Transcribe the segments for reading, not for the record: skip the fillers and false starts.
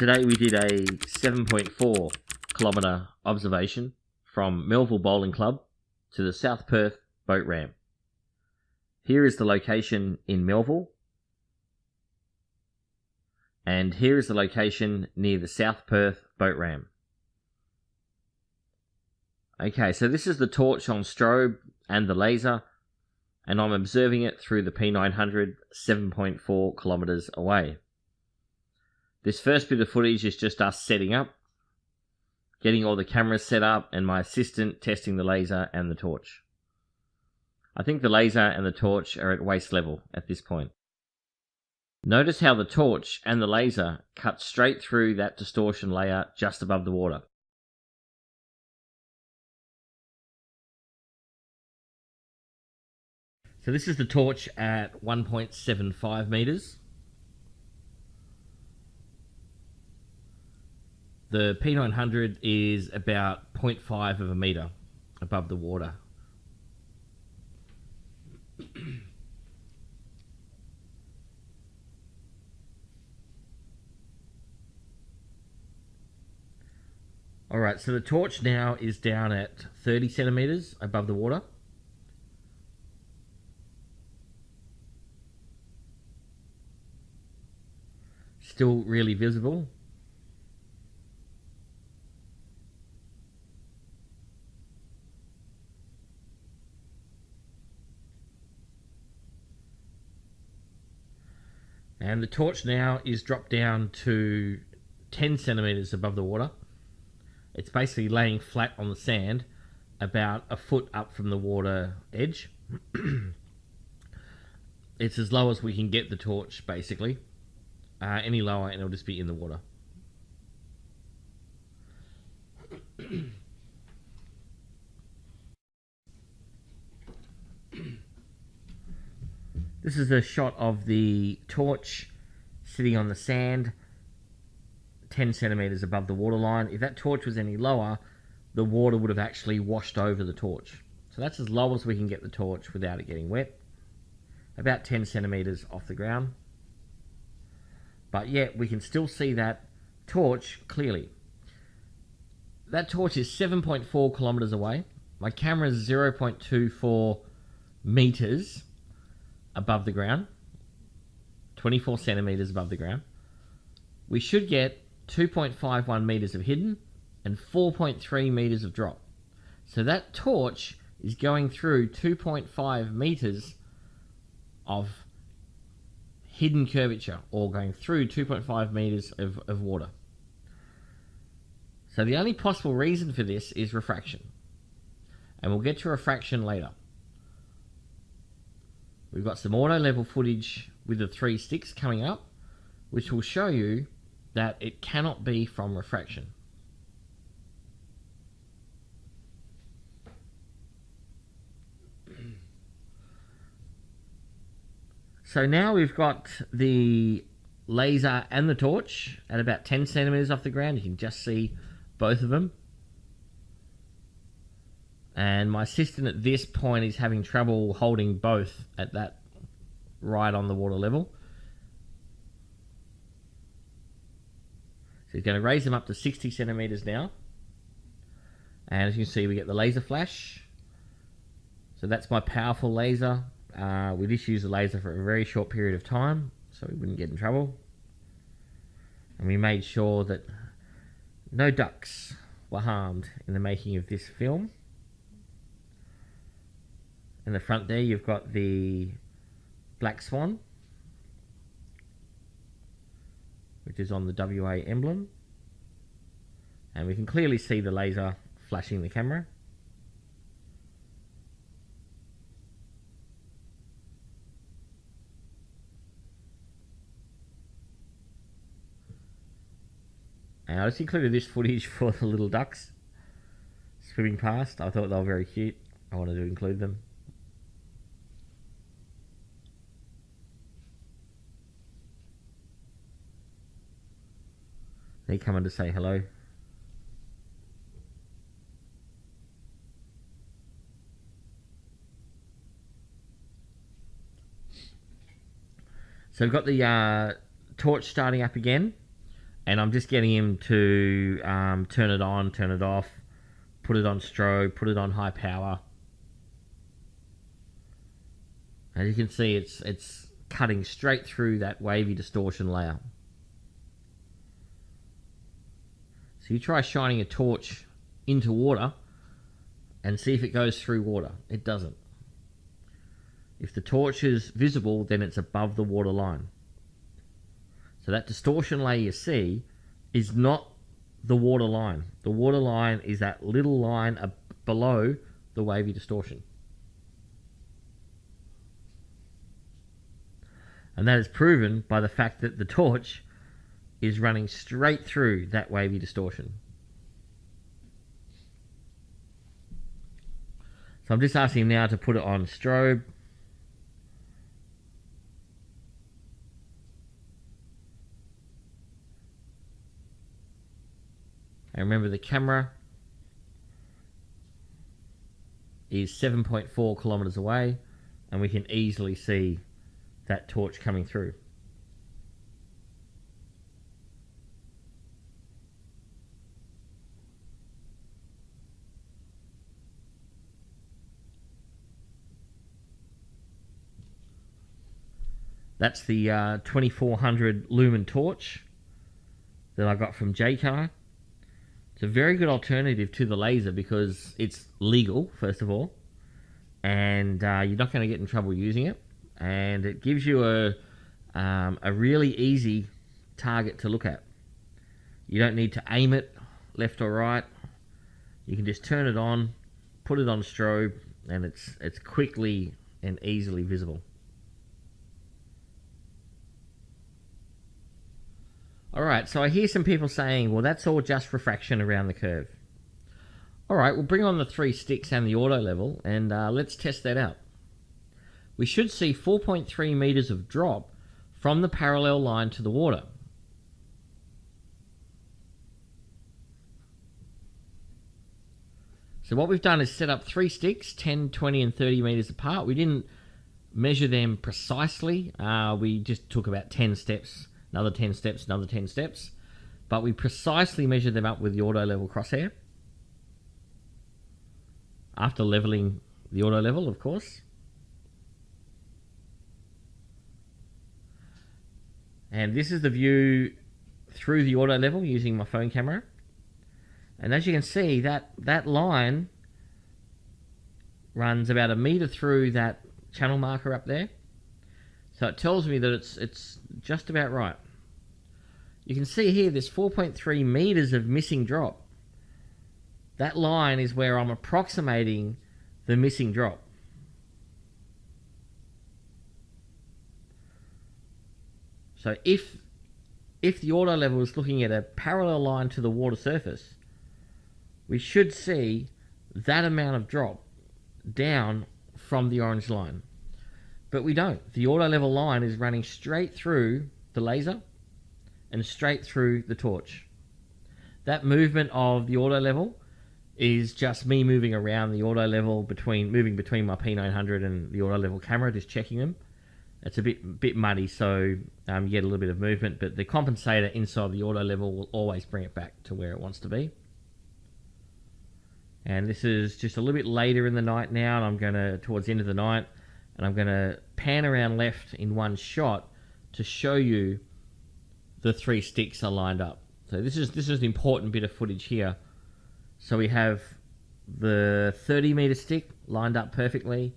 Today we did a 7.4 kilometre observation from Melville Bowling Club to the South Perth boat ramp. Here is the location in Melville, and here is the location near the South Perth boat ramp. Okay, so this is the torch on strobe and the laser, and I'm observing it through the P900 7.4 kilometres away. This first bit of footage is just us setting up, getting all the cameras set up, and my assistant testing the laser and the torch. I think the laser and the torch are at waist level at this point. Notice how the torch and the laser cut straight through that distortion layer just above the water. So this is the torch at 1.75 meters. The P900 is about 0.5 of a meter above the water. Alright, so the torch now is down at 30 centimeters above the water. Still really visible. And the torch now is dropped down to 10 centimeters above the water. It's basically laying flat on the sand about a foot up from the water edge. It's as low as we can get the torch, basically. Any lower and it'll just be in the water. This is a shot of the torch sitting on the sand 10 centimeters above the waterline. If that torch was any lower, the water would have actually washed over the torch. So that's as low as we can get the torch without it getting wet. About 10 centimeters off the ground. But yet we can still see that torch clearly. That torch is 7.4 kilometers away. My camera is 0.24 meters above the ground, 24 centimeters above the ground. We should get 2.51 meters of hidden and 4.3 meters of drop. So that torch is going through 2.5 meters of hidden curvature, or going through 2.5 meters of water. So the only possible reason for this is refraction. And we'll get to refraction later. We've got some auto level footage with the 3 sticks coming up, which will show you that it cannot be from refraction. So now we've got the laser and the torch at about 10 centimeters off the ground. You can just see both of them. And my assistant at this point is having trouble holding both at that right on the water level. So he's going to raise them up to 60 centimeters now. And as you can see, we get the laser flash. So that's my powerful laser. We just used the laser for a very short period of time, so we wouldn't get in trouble. And we made sure that no ducks were harmed in the making of this film. In the front there, you've got the black swan, which is on the WA emblem. And we can clearly see the laser flashing the camera. And I just included this footage for the little ducks swimming past. I thought they were very cute. I wanted to include them. They come in to say hello. So we've got the torch starting up again, And I'm just getting him to turn it on, turn it off, put it on strobe, put it on high power. As you can see, it's cutting straight through that wavy distortion layer. So you try shining a torch into water and see if it goes through water. It doesn't. If the torch is visible, then it's above the water line. So that distortion layer you see is not the water line. The water line is that little line below the wavy distortion. And that is proven by the fact that the torch is running straight through that wavy distortion. So I'm just asking him now to put it on strobe. And remember, the camera is 7.4 kilometers away, and we can easily see that torch coming through. That's the 2400 lumen torch that I got from JCar. It's a very good alternative to the laser because it's legal, first of all, and you're not going to get in trouble using it. And it gives you a really easy target to look at. You don't need to aim it left or right. You can just turn it on, put it on strobe, and it's quickly and easily visible. Alright, so I hear some people saying, well, that's all just refraction around the curve. Alright, we'll bring on the 3 sticks and the auto level, and let's test that out. We should see 4.3 meters of drop from the parallel line to the water. So what we've done is set up 3 sticks, 10, 20 and 30 meters apart. We didn't measure them precisely. We just took about 10 steps, another 10 steps, another 10 steps. But we precisely measured them up with the auto level crosshair. After leveling the auto level, of course. And this is the view through the auto level using my phone camera. And as you can see, that line runs about a meter through that channel marker up there. So it tells me that it's just about right. You can see here there's 4.3 meters of missing drop. That line is where I'm approximating the missing drop. So if the auto level is looking at a parallel line to the water surface, we should see that amount of drop down from the orange line. But we don't. The auto level line is running straight through the laser and straight through the torch. That movement of the auto level is just me moving around the auto level, moving between my P900 and the auto level camera, just checking them. It's a bit muddy, so you get a little bit of movement, but the compensator inside the auto level will always bring it back to where it wants to be. And this is just a little bit later in the night now, and I'm going to, towards the end of the night, and I'm going to pan around left in one shot to show you the 3 sticks are lined up. So this is the important bit of footage here. So we have the 30 meter stick lined up perfectly.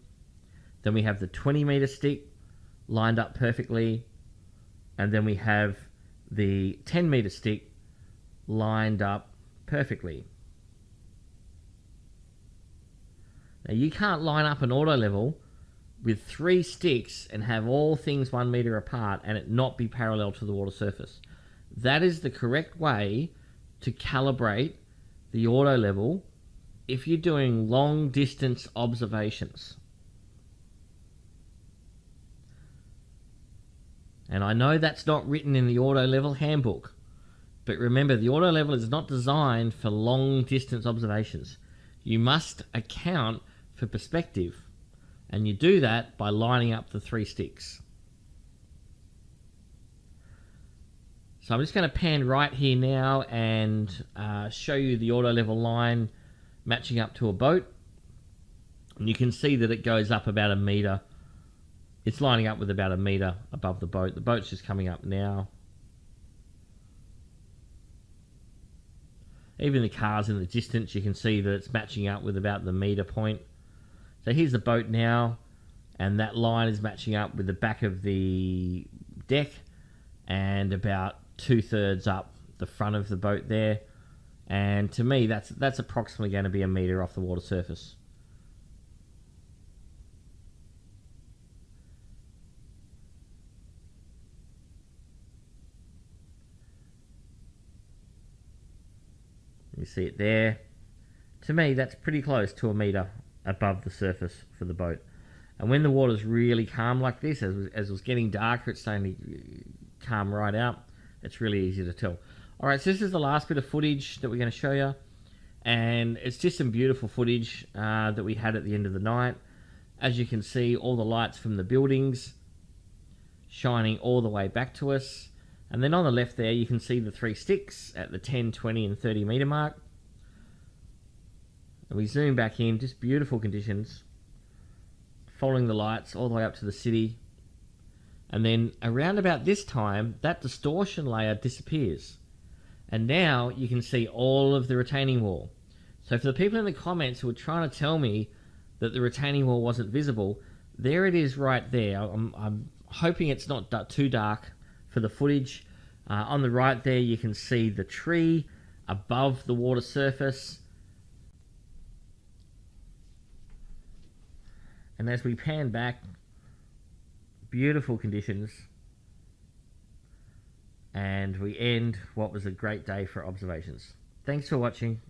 Then we have the 20 meter stick lined up perfectly. And then we have the 10 meter stick lined up perfectly. Now you can't line up an auto level with 3 sticks and have all things 1 meter apart and it not be parallel to the water surface. That is the correct way to calibrate the auto level if you're doing long distance observations. And I know that's not written in the auto level handbook, but remember, the auto level is not designed for long distance observations. You must account for perspective, and you do that by lining up the 3 sticks. So I'm just going to pan right here now and show you the auto level line matching up to a boat. And you can see that it goes up about a meter. It's lining up with about a meter above the boat. The boat's just coming up now. Even the cars in the distance, you can see that it's matching up with about the meter point. So here's the boat now, and that line is matching up with the back of the deck and about 2/3 up the front of the boat there. And to me, that's approximately going to be a meter off the water surface. You see it there. To me, that's pretty close to a meter above the surface for the boat. And when the water's really calm like this, as it was getting darker, it's starting to calm right out. It's really easy to tell. All right, so this is the last bit of footage that we're going to show you. And it's just some beautiful footage that we had at the end of the night. As you can see, all the lights from the buildings shining all the way back to us. And then on the left there, you can see the 3 sticks at the 10, 20, and 30 meter mark. And we zoom back in, just beautiful conditions. Following the lights all the way up to the city. And then around about this time, that distortion layer disappears. And now you can see all of the retaining wall. So for the people in the comments who were trying to tell me that the retaining wall wasn't visible, there it is right there. I'm hoping it's not too dark for the footage. On the right there, you can see the tree above the water surface. And as we pan back, beautiful conditions. And we end what was a great day for observations. Thanks for watching.